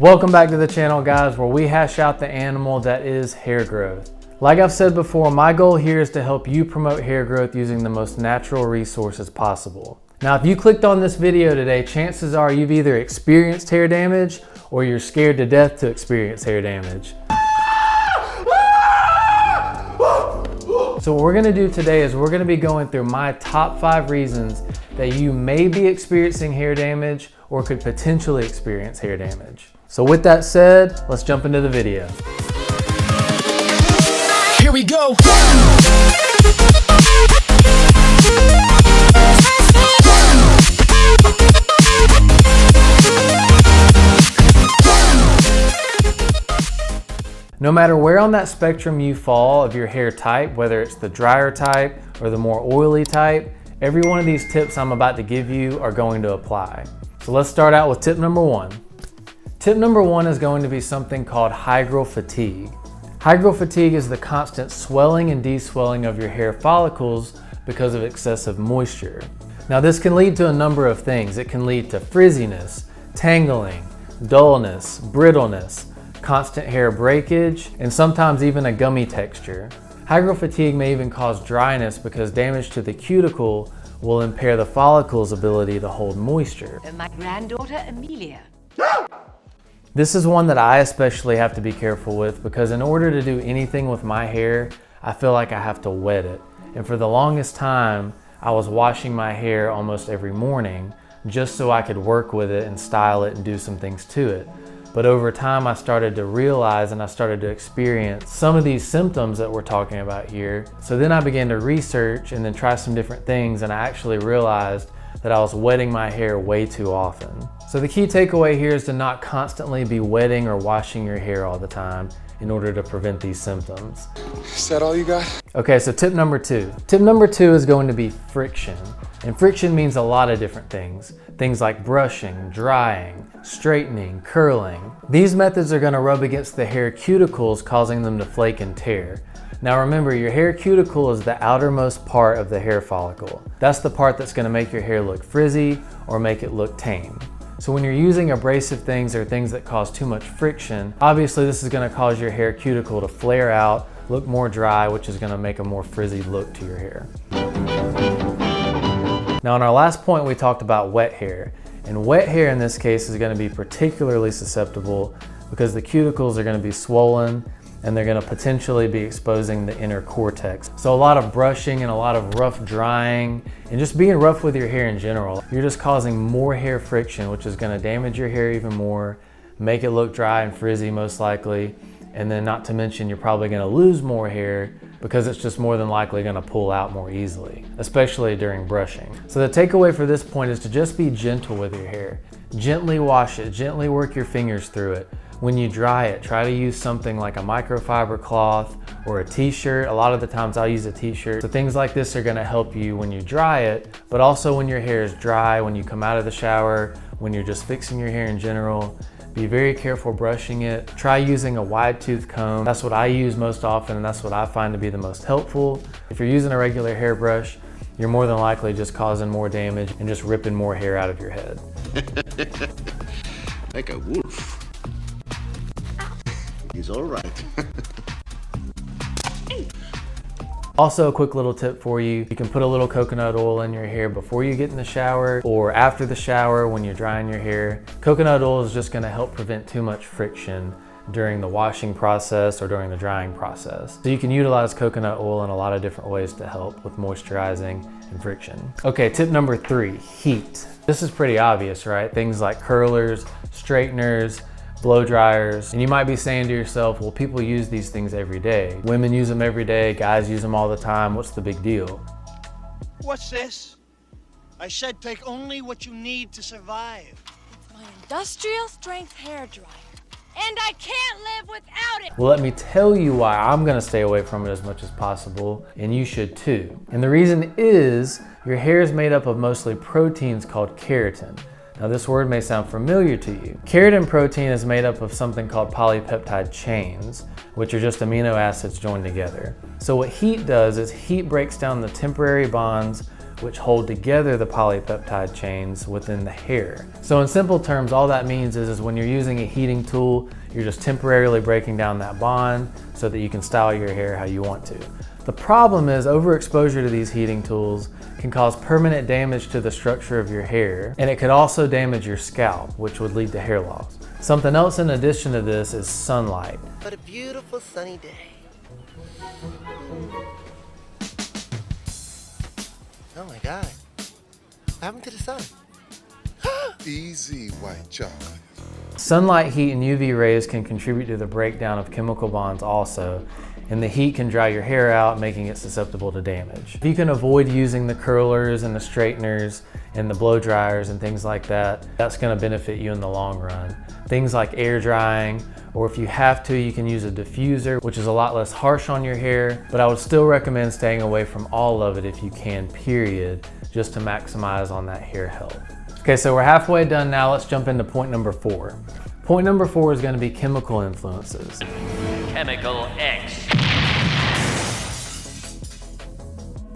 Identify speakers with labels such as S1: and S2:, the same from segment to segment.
S1: Welcome back to the channel, guys, where we hash out the animal that is hair growth. Like I've said before, my goal here is to help you promote hair growth using the most natural resources possible. Now, if you clicked on this video today, chances are you've either experienced hair damage or you're scared to death to experience hair damage. So what we're gonna do today is we're gonna be going through my top 5 reasons that you may be experiencing hair damage or could potentially experience hair damage. So with that said, let's jump into the video.
S2: Here we go.
S1: No matter where on that spectrum you fall of your hair type, whether it's the drier type or the more oily type, every one of these tips I'm about to give you are going to apply. So let's start out with tip number 1. Tip number 1 is going to be something called hygral fatigue. Hygral fatigue is the constant swelling and deswelling of your hair follicles because of excessive moisture. Now this can lead to a number of things. It can lead to frizziness, tangling, dullness, brittleness, constant hair breakage, and sometimes even a gummy texture. Hygral fatigue may even cause dryness because damage to the cuticle will impair the follicle's ability to hold moisture.
S3: My granddaughter, Amelia.
S1: This is one that I especially have to be careful with because in order to do anything with my hair, I feel like I have to wet it. And for the longest time, I was washing my hair almost every morning just so I could work with it and style it and do some things to it. But over time, I started to realize and I started to experience some of these symptoms that we're talking about here. So then I began to research and then try some different things, and I actually realized that I was wetting my hair way too often. So the key takeaway here is to not constantly be wetting or washing your hair all the time in order to prevent these symptoms.
S2: Is that all you got?
S1: Okay, so tip number 2. Tip number 2 is going to be friction. And friction means a lot of different things. Things like brushing, drying, straightening, curling. These methods are gonna rub against the hair cuticles, causing them to flake and tear. Now remember, your hair cuticle is the outermost part of the hair follicle. That's the part that's gonna make your hair look frizzy or make it look tame. So when you're using abrasive things or things that cause too much friction, obviously this is gonna cause your hair cuticle to flare out, look more dry, which is gonna make a more frizzy look to your hair. Now in our last point, we talked about wet hair. And wet hair in this case is gonna be particularly susceptible because the cuticles are gonna be swollen and they're gonna potentially be exposing the inner cortex. So a lot of brushing and a lot of rough drying and just being rough with your hair in general, you're just causing more hair friction, which is gonna damage your hair even more, make it look dry and frizzy most likely, and then not to mention you're probably gonna lose more hair because it's just more than likely gonna pull out more easily, especially during brushing. So the takeaway for this point is to just be gentle with your hair. Gently wash it, gently work your fingers through it. When you dry it, try to use something like a microfiber cloth or a t-shirt. A lot of the times I'll use a t-shirt. So things like this are gonna help you when you dry it, but also when your hair is dry, when you come out of the shower, when you're just fixing your hair in general. Be very careful brushing it. Try using a wide tooth comb. That's what I use most often and that's what I find to be the most helpful. If you're using a regular hairbrush, you're more than likely just causing more damage and just ripping more hair out of your head.
S4: Like a wolf. He's all right.
S1: Also, a quick little tip for you. You can put a little coconut oil in your hair before you get in the shower or after the shower when you're drying your hair. Coconut oil is just gonna help prevent too much friction during the washing process or during the drying process. So you can utilize coconut oil in a lot of different ways to help with moisturizing and friction. Okay, tip number 3, heat. This is pretty obvious, right? Things like curlers, straighteners, blow dryers, and you might be saying to yourself, well, people use these things every day. Women use them every day, guys use them all the time. What's the big deal?
S5: What's this? I said take only what you need to survive.
S6: It's my industrial strength hair dryer, and I can't live without it.
S1: Well, let me tell you why I'm gonna stay away from it as much as possible, and you should too. And the reason is your hair is made up of mostly proteins called keratin. Now this word may sound familiar to you. Keratin protein is made up of something called polypeptide chains, which are just amino acids joined together. So what heat does is heat breaks down the temporary bonds which hold together the polypeptide chains within the hair. So in simple terms, all that means is when you're using a heating tool, you're just temporarily breaking down that bond so that you can style your hair how you want to. The problem is overexposure to these heating tools can cause permanent damage to the structure of your hair, and it could also damage your scalp, which would lead to hair loss. Something else in addition to this is sunlight.
S4: What a beautiful sunny day. Oh my God. What happened to the sun?
S2: Easy, white chocolate.
S1: Sunlight, heat, and UV rays can contribute to the breakdown of chemical bonds also, and the heat can dry your hair out, making it susceptible to damage. If you can avoid using the curlers and the straighteners and the blow dryers and things like that, that's gonna benefit you in the long run. Things like air drying, or if you have to, you can use a diffuser, which is a lot less harsh on your hair, but I would still recommend staying away from all of it if you can, period, just to maximize on that hair health. Okay, so we're halfway done now. Let's jump into point number 4. Point number 4 is gonna be chemical influences.
S7: Chemical X.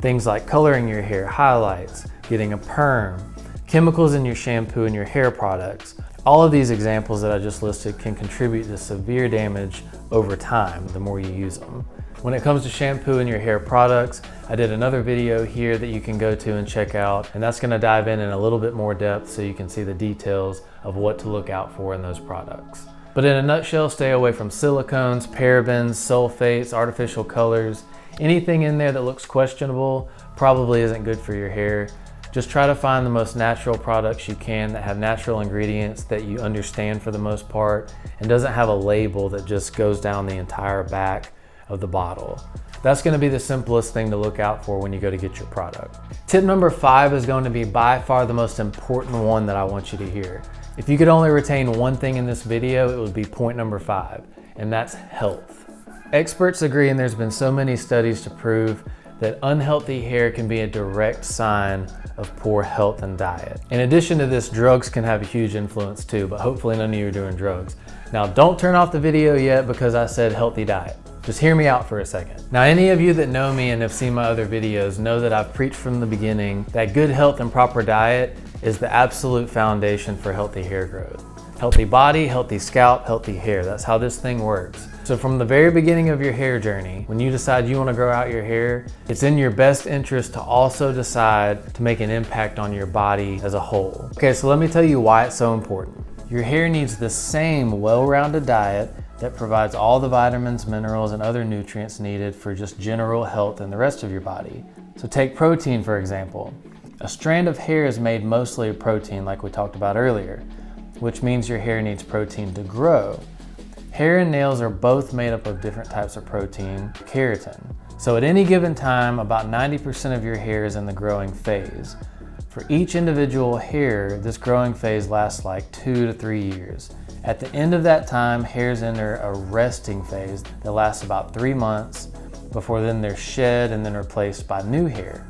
S1: Things like coloring your hair, highlights, getting a perm, chemicals in your shampoo and your hair products. All of these examples that I just listed can contribute to severe damage over time the more you use them. When it comes to shampoo and your hair products, I did another video here that you can go to and check out, and that's gonna dive in a little bit more depth so you can see the details of what to look out for in those products. But in a nutshell, stay away from silicones, parabens, sulfates, artificial colors. Anything in there that looks questionable probably isn't good for your hair. Just try to find the most natural products you can that have natural ingredients that you understand for the most part and doesn't have a label that just goes down the entire back of the bottle. That's gonna be the simplest thing to look out for when you go to get your product. Tip number 5 is going to be by far the most important one that I want you to hear. If you could only retain one thing in this video, it would be point number 5, and that's health. Experts agree, and there's been so many studies to prove that unhealthy hair can be a direct sign of poor health and diet. In addition to this, drugs can have a huge influence too, but hopefully none of you are doing drugs. Now don't turn off the video yet because I said healthy diet. Just hear me out for a second. Now any of you that know me and have seen my other videos know that I've preached from the beginning that good health and proper diet is the absolute foundation for healthy hair growth. Healthy body, healthy scalp, healthy hair. That's how this thing works. So from the very beginning of your hair journey, when you decide you want to grow out your hair, it's in your best interest to also decide to make an impact on your body as a whole. Okay, so let me tell you why it's so important. Your hair needs the same well-rounded diet that provides all the vitamins, minerals, and other nutrients needed for just general health in the rest of your body. So take protein, for example. A strand of hair is made mostly of protein, like we talked about earlier, which means your hair needs protein to grow. Hair and nails are both made up of different types of protein, keratin. So at any given time, about 90% of your hair is in the growing phase. For each individual hair, this growing phase lasts like 2 to 3 years. At the end of that time, hairs enter a resting phase that lasts about 3 months before then they're shed and then replaced by new hair.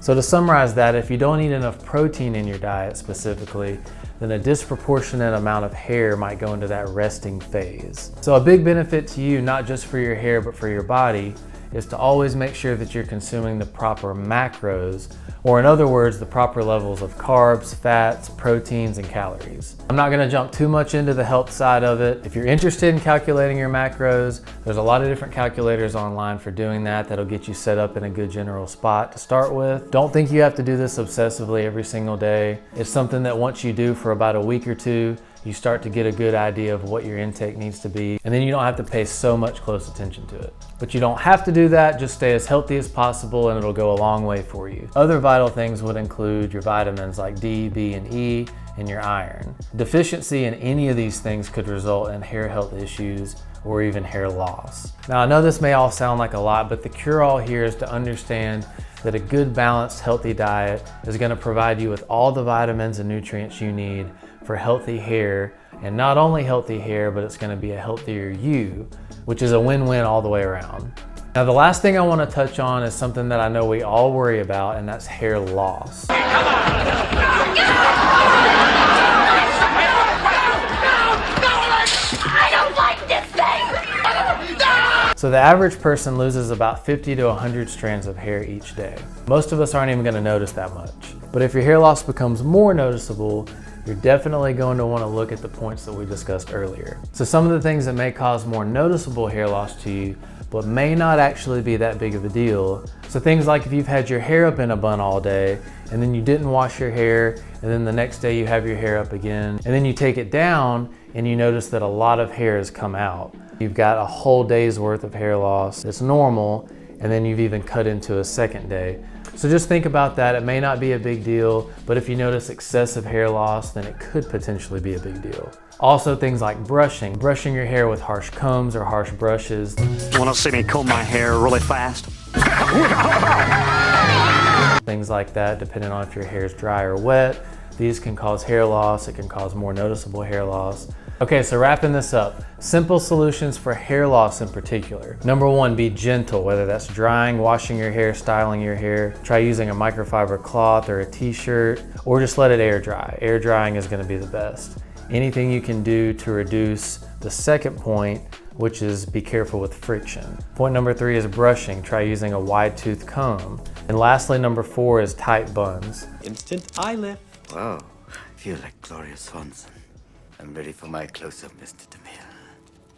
S1: So to summarize that, if you don't eat enough protein in your diet specifically, then a disproportionate amount of hair might go into that resting phase. So a big benefit to you, not just for your hair, but for your body, is to always make sure that you're consuming the proper macros, or in other words, the proper levels of carbs, fats, proteins, and calories. I'm not gonna jump too much into the health side of it. If you're interested in calculating your macros, there's a lot of different calculators online for doing that that'll get you set up in a good general spot to start with. Don't think you have to do this obsessively every single day. It's something that once you do for about a week or two, you start to get a good idea of what your intake needs to be, and then you don't have to pay so much close attention to it. But you don't have to do that, just stay as healthy as possible and it'll go a long way for you. Other vital things would include your vitamins like D, B, and E, and your iron. Deficiency in any of these things could result in hair health issues or even hair loss. Now I know this may all sound like a lot, but the cure-all here is to understand that a good, balanced, healthy diet is gonna provide you with all the vitamins and nutrients you need for healthy hair, and not only healthy hair, but it's gonna be a healthier you, which is a win-win all the way around. Now the last thing I wanna touch on is something that I know we all worry about, and that's hair loss. So the average person loses about 50 to 100 strands of hair each day. Most of us aren't even going to notice that much. But if your hair loss becomes more noticeable, you're definitely going to want to look at the points that we discussed earlier. So some of the things that may cause more noticeable hair loss to you, but may not actually be that big of a deal. So things like if you've had your hair up in a bun all day, and then you didn't wash your hair, and then the next day you have your hair up again, and then you take it down and you notice that a lot of hair has come out. You've got a whole day's worth of hair loss. It's normal, and then you've even cut into a second day. So just think about that. It may not be a big deal, but if you notice excessive hair loss, then it could potentially be a big deal. Also things like brushing your hair with harsh combs or harsh brushes.
S8: Want to see me comb my hair really fast?
S1: Things like that, depending on if your hair is dry or wet. These can cause hair loss. It can cause more noticeable hair loss. Okay, so wrapping this up, simple solutions for hair loss in particular. Number one, be gentle, whether that's drying, washing your hair, styling your hair. Try using a microfiber cloth or a t-shirt, or just let it air dry. Air drying is gonna be the best. Anything you can do to reduce the second point, which is be careful with friction. Point number 3 is brushing. Try using a wide tooth comb. And lastly, number 4 is tight buns.
S9: Instant eye lift.
S10: Wow, I feel like Gloria Swanson. I'm ready for my close-up, Mr. DeMille.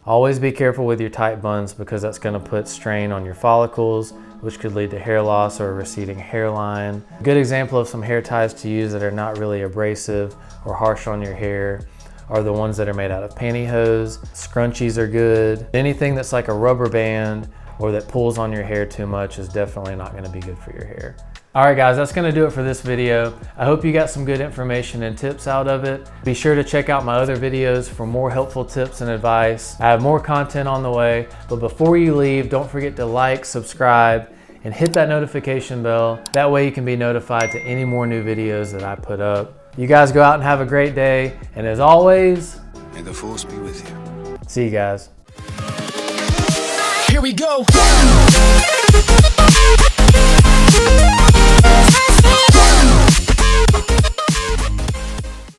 S1: Always be careful with your tight buns because that's going to put strain on your follicles, which could lead to hair loss or a receding hairline. A good example of some hair ties to use that are not really abrasive or harsh on your hair are the ones that are made out of pantyhose. Scrunchies are good. Anything that's like a rubber band or that pulls on your hair too much is definitely not going to be good for your hair. All right guys, that's gonna do it for this video. I hope you got some good information and tips out of it. Be sure to check out my other videos for more helpful tips and advice. I have more content on the way, but before you leave, don't forget to like, subscribe, and hit that notification bell. That way you can be notified to any more new videos that I put up. You guys go out and have a great day, and as always,
S2: May the force be with you.
S1: see you guys.
S2: Here we go.